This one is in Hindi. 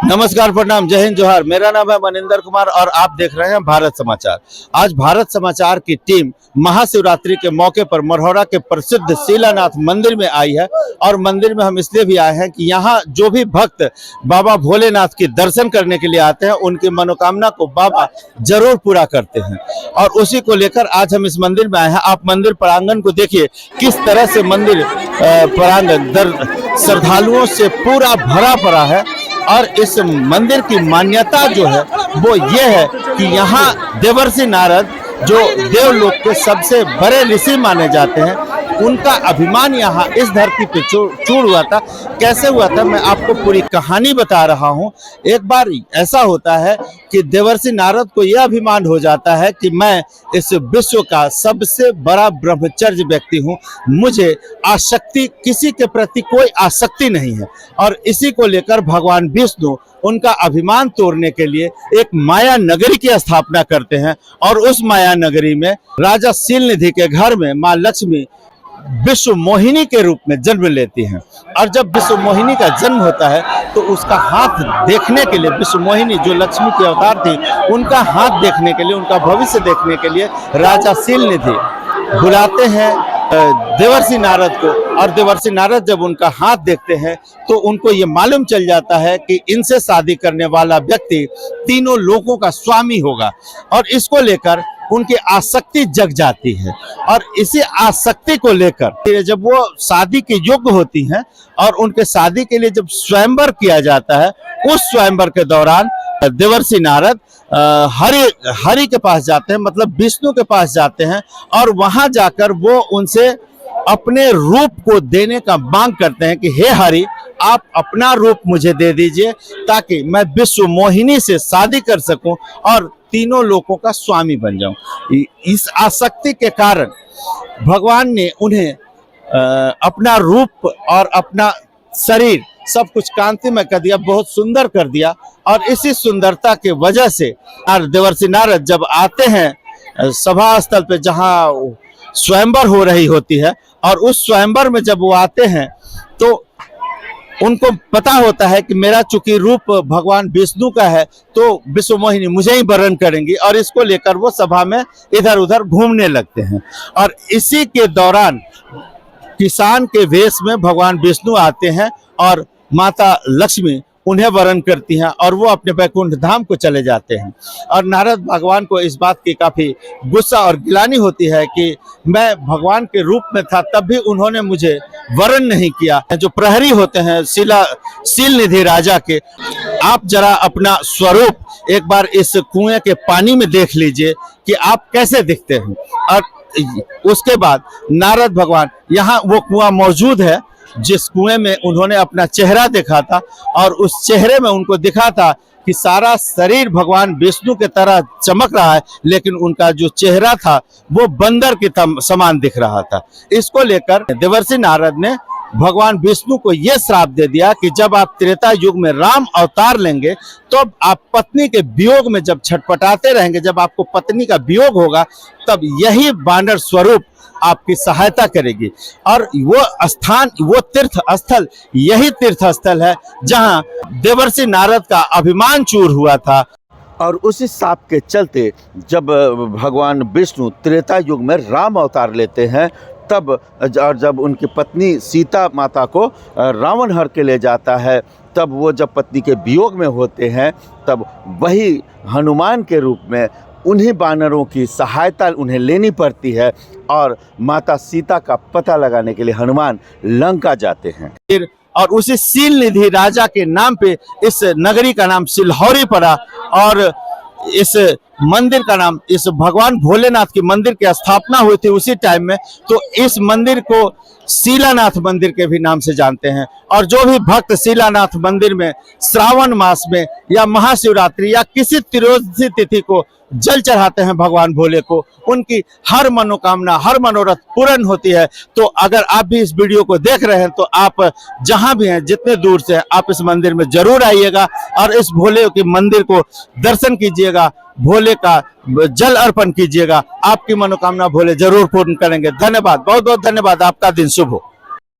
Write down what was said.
नमस्कार, प्रणाम, जय हिंद, जोहार। मेरा नाम है मनिंदर कुमार और आप देख रहे हैं भारत समाचार। आज भारत समाचार की टीम महाशिवरात्रि के मौके पर मरौरा के प्रसिद्ध शिलानाथ मंदिर में आई है। और मंदिर में हम इसलिए भी आए हैं कि यहाँ जो भी भक्त बाबा भोलेनाथ के दर्शन करने के लिए आते हैं, उनकी मनोकामना को बाबा जरूर पूरा करते हैं। और उसी को लेकर आज हम इस मंदिर में आए हैं। आप मंदिर प्रांगण को देखिए, किस तरह से मंदिर प्रांगण श्रद्धालुओं से पूरा भरा पड़ा है। और इस मंदिर की मान्यता जो है वो ये है कि यहाँ देवर्षि नारद, जो देवलोक के सबसे बड़े ऋषि माने जाते हैं, उनका अभिमान यहाँ इस धरती पे चूर हुआ था। कैसे हुआ था, मैं आपको पूरी कहानी बता रहा हूँ। एक बार ऐसा होता है कि देवर्षि नारद को यह अभिमान हो जाता है कि मैं इस विश्व का सबसे बड़ा ब्रह्मचर्य व्यक्ति हूँ, मुझे आसक्ति, किसी के प्रति कोई आसक्ति नहीं है। और इसी को लेकर भगवान विष्णु उनका अभिमान तोड़ने के लिए एक माया नगरी की स्थापना करते हैं। और उस माया नगरी में राजा शीलनिधि के घर में माँ लक्ष्मी विश्व मोहिनी के रूप में जन्म लेती हैं। और जब विश्व मोहिनी का जन्म होता है तो उसका हाथ देखने के लिए, विश्व मोहिनी जो लक्ष्मी की अवतार थी, उनका हाथ देखने के लिए, उनका भविष्य देखने के लिए राजा शीलनिधि बुलाते हैं देवर्षि नारद को। और देवर्षि नारद जब उनका हाथ देखते हैं तो उनको ये मालूम चल जाता है कि इनसे शादी करने वाला व्यक्ति तीनों लोगों का स्वामी होगा। और इसको लेकर उनकी आसक्ति जग जाती है। और इसी आसक्ति को लेकर जब वो शादी के योग्य होती हैं और उनके शादी के लिए जब स्वयंवर किया जाता है, उस स्वयंवर के दौरान देवर्षि नारद हरि के पास जाते हैं, मतलब विष्णु के पास जाते हैं। और वहां जाकर वो उनसे अपने रूप को देने का मांग करते हैं कि हे हरि, आप अपना रूप मुझे दे दीजिए ताकि मैं विश्व मोहिनी से शादी कर सकूं और तीनों लोगों का स्वामी बन जाऊं। इस आसक्ति के कारण भगवान ने उन्हें अपना रूप और अपना शरीर सब कुछ कांतिमय कर दिया, बहुत सुंदर कर दिया। और इसी सुंदरता के वजह से देवर्षि नारद जब आते हैं सभा स्थल पे जहां स्वयंवर हो रही होती है, और उस स्वयंवर में जब वो आते हैं तो उनको पता होता है कि मेरा चूंकि रूप भगवान विष्णु का है तो विश्व मोहिनी मुझे ही वरण करेंगी। और इसको लेकर वो सभा में इधर उधर घूमने लगते हैं। और इसी के दौरान किसान के वेश में भगवान विष्णु आते हैं और माता लक्ष्मी उन्हें वरण करती हैं और वो अपने वैकुंठ धाम को चले जाते हैं। और नारद भगवान को इस बात की काफी गुस्सा और गिलानी होती है कि मैं भगवान के रूप में था तब भी उन्होंने मुझे वरण नहीं किया। जो प्रहरी होते हैं शीलनिधि राजा के, आप जरा अपना स्वरूप एक बार इस कुएं के पानी में देख लीजिए कि आप कैसे दिखते हैं। और उसके बाद नारद भगवान, यहाँ वो कुआं मौजूद है जिस कुएं में उन्होंने अपना चेहरा देखा था, और उस चेहरे में उनको दिखा था कि सारा शरीर भगवान विष्णु के तरह चमक रहा है, लेकिन उनका जो चेहरा था वो बंदर के समान दिख रहा था। इसको लेकर देवर्षि नारद ने भगवान विष्णु को यह श्राप दे दिया कि जब आप त्रेता युग में राम अवतार लेंगे तो आप पत्नी के वियोग में जब छटपटाते रहेंगे, जब आपको पत्नी का वियोग होगा, तब यही वानर स्वरूप आपकी सहायता करेगी। और वो स्थान, वो तीर्थ स्थल, यही तीर्थ स्थल है जहां देवर्षि नारद का अभिमान चूर हुआ था। और उसी शाप के चलते जब भगवान विष्णु त्रेता युग में राम अवतार लेते हैं, तब और जब उनकी पत्नी सीता माता को रावण हर के ले जाता है, तब वो जब पत्नी के वियोग में होते हैं, तब वही हनुमान के रूप में उन्हीं वानरों की सहायता उन्हें लेनी पड़ती है। और माता सीता का पता लगाने के लिए हनुमान लंका जाते हैं। और उसी शीलनिधि राजा के नाम पे इस नगरी का नाम सिलहौरी पड़ा। और इस मंदिर का नाम, इस भगवान भोलेनाथ की मंदिर की स्थापना हुई थी उसी टाइम में, तो इस मंदिर को शिलानाथ मंदिर के भी नाम से जानते हैं। और जो भी भक्त शिलानाथ मंदिर में श्रावण मास में या महाशिवरात्रि या किसी त्रयोदशी तिथि को जल चढ़ाते हैं भगवान भोले को, उनकी हर मनोकामना, हर मनोरथ पूर्ण होती है। तो अगर आप भी इस वीडियो को देख रहे हैं तो आप जहां भी हैं, जितने दूर से, आप इस मंदिर में जरूर आइएगा और इस भोले के मंदिर को दर्शन कीजिएगा, भोले का जल अर्पण कीजिएगा। आपकी मनोकामना भोले जरूर पूर्ण करेंगे। धन्यवाद, बहुत बहुत धन्यवाद। आपका दिन शुभ हो।